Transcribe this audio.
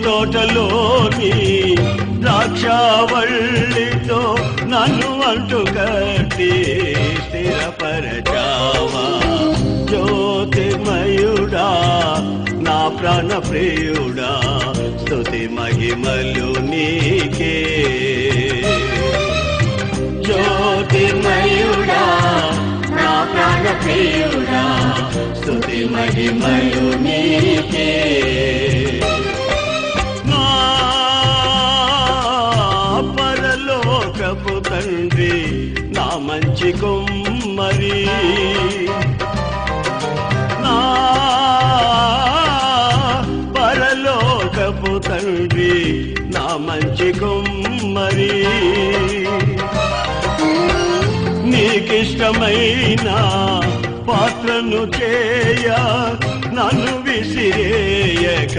తోటలోని ద్రాక్షావల్లితో నన్ను అంటు కట్టి స్థిరపరచావా జ్యోతిర్మయుడా నా ప్రాణ ప్రియుడా స్తుతి మహిమలు నీకే జ్యోతిర్మయుడా నా ప్రాణ ప్రియుడా స్తుతి మహిమలు నీకే నా పరలోకపు తండ్రి నా మంచి కుమ్మరి నా పరలోకపు తండ్రి నా మంచి కుమ్మరి నీకిష్టమైన పాత్రను చేయ నన్ను విసిరేయక